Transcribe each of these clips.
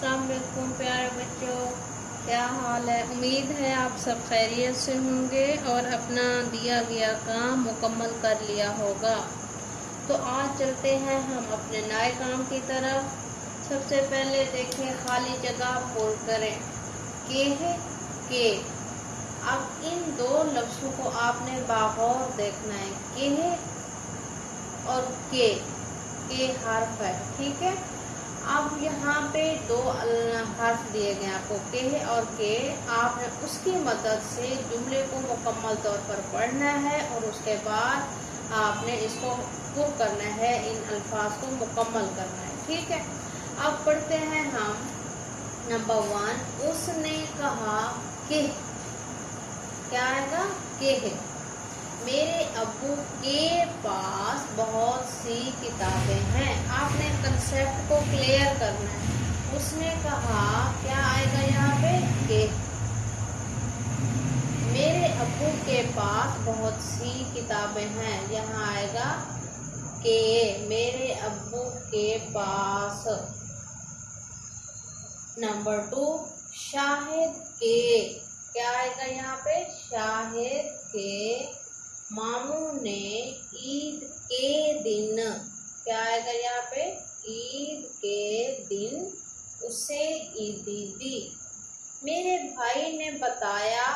अस्सलाम वालेकुम प्यारे बच्चों, क्या हाल है। उम्मीद है आप सब खैरियत से होंगे और अपना दिया गया काम मुकम्मल कर लिया होगा। तो आज चलते हैं हम अपने नए काम की तरफ। सबसे पहले देखें, खाली जगह पूर्ण करें। के है के। अब इन दो लफ्ज़ों को आपने बागौर देखना है। के है और के हर्फ है, ठीक है। अब यहाँ पे दो हर्फ दिए गए आपको, के और के। आपने उसकी मदद से जुमले को मुकम्मल तौर पर पढ़ना है और उसके बाद आपने इसको पूरा करना है, इन अल्फाज को मुकम्मल करना है, ठीक है। अब पढ़ते हैं हम नंबर 1। उसने कहा कि, क्या आएगा, के है। मेरे अब्बू के पास बहुत सी किताबें हैं। आपने कंसेप्ट को क्लियर करना है। उसने कहा, क्या आएगा यहाँ पे, के। मेरे अब्बू के पास बहुत सी किताबें हैं, यहाँ आएगा के। मेरे अब्बू के पास। नंबर 2। शाहिद के, क्या आएगा यहाँ पे, शाहिद के मामू ने ईद के दिन, क्या आएगा यहाँ पे, ईद के दिन उसे ईदी दी। मेरे भाई ने बताया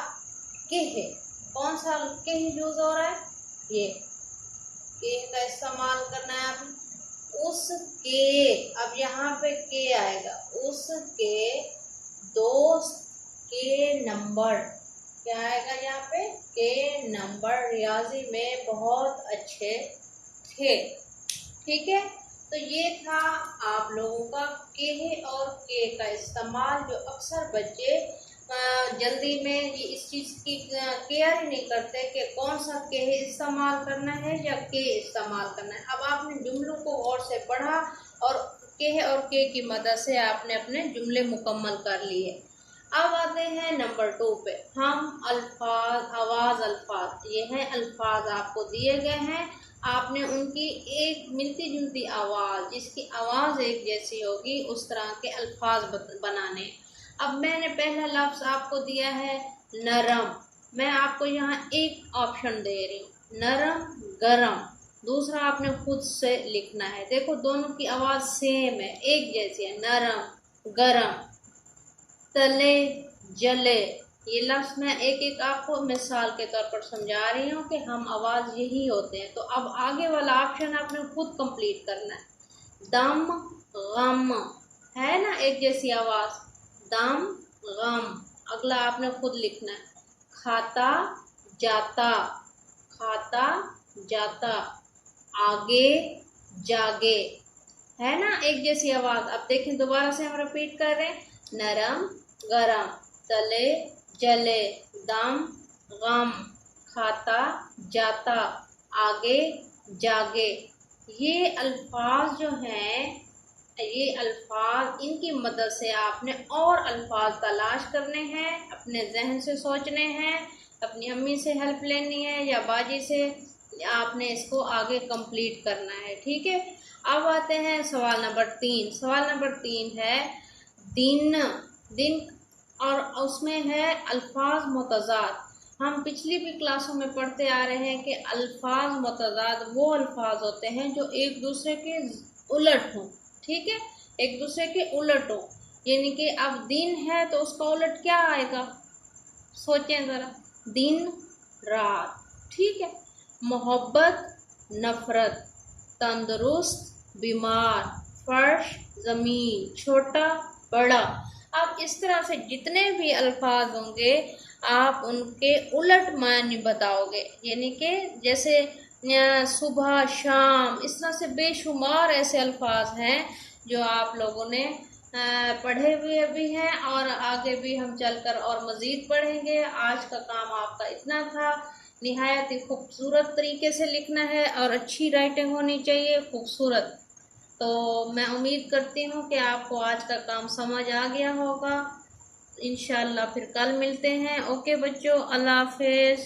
कि है, कौन सा के यूज हो रहा है, ये के का इस्तेमाल करना है आपने। उसके, अब यहाँ पे के आएगा, उसके दोस्त के नंबर, क्या आएगा यहाँ पे, के नंबर रियाजी में बहुत अच्छे थे, ठीक है। तो ये था आप लोगों का के और के का इस्तेमाल, जो अक्सर बच्चे जल्दी में ये इस चीज़ की केयर ही नहीं करते कि कौन सा के इस्तेमाल करना है या के इस्तेमाल करना है। अब आपने जुमलों को गौर से पढ़ा और के की मदद से आपने अपने जुमले मुकम्मल कर लिए। अब आते हैं नंबर 2 पे। हम अल्फाज, आवाज़ अल्फाज, ये हैं अल्फाज आपको दिए गए हैं। आपने उनकी एक मिलती जुलती आवाज़, जिसकी आवाज़ एक जैसी होगी, उस तरह के अल्फाज बनाने। अब मैंने पहला लफ्ज़ आपको दिया है नरम। मैं आपको यहाँ एक ऑप्शन दे रही हूँ, नरम गरम। दूसरा आपने खुद से लिखना है। देखो दोनों की आवाज़ सेम है, एक जैसी है, नरम गरम, तले जले। ये लफ्ज़ मैं एक एक आपको मिसाल के तौर पर समझा रही हूँ कि हम आवाज़ यही होते हैं। तो अब आगे वाला ऑप्शन आपने खुद कंप्लीट करना है। दम गम, है ना एक जैसी आवाज़, दम गम। अगला आपने खुद लिखना है, खाता जाता, खाता जाता, आगे जागे, है ना एक जैसी आवाज़। अब देखें दोबारा से हम रिपीट कर रहे हैं, नरम गरम, तले जले, दम गम, खाता जाता, आगे जागे। ये अल्फाज जो हैं, ये अल्फाज, इनकी मदद से आपने और अल्फाज तलाश करने हैं, अपने जहन से सोचने हैं, अपनी अम्मी से हेल्प लेनी है या बाजी से, आपने इसको आगे कंप्लीट करना है, ठीक है। अब आते हैं सवाल नंबर 3। सवाल नंबर 3 है दिन। दिन और उसमें है अल्फाज मुतज़ाद। हम पिछली भी क्लासों में पढ़ते आ रहे हैं कि अल्फाज मुतज़ाद वो अल्फाज होते हैं जो एक दूसरे के उलट हों, ठीक है, एक दूसरे के उलट हो। यानी कि अब दिन है तो उसका उलट क्या आएगा, सोचें ज़रा, दिन रात, ठीक है। मोहब्बत नफरत, तंदुरुस्त बीमार, फर्श ज़मीन, छोटा बड़ा। अब इस तरह से जितने भी अल्फाज होंगे आप उनके उलट मायने बताओगे। यानी कि जैसे सुबह शाम, इस तरह से बेशुमार ऐसे अल्फाज हैं जो आप लोगों ने पढ़े हुए भी हैं और आगे भी हम चलकर और मज़ीद पढ़ेंगे। आज का काम आपका इतना था। निहायत ही खूबसूरत तरीके से लिखना है और अच्छी राइटिंग होनी चाहिए, खूबसूरत। तो मैं उम्मीद करती हूँ कि आपको आज का काम समझ आ गया होगा। इंशाल्लाह फिर कल मिलते हैं। ओके बच्चों, अल्लाह हाफिज़।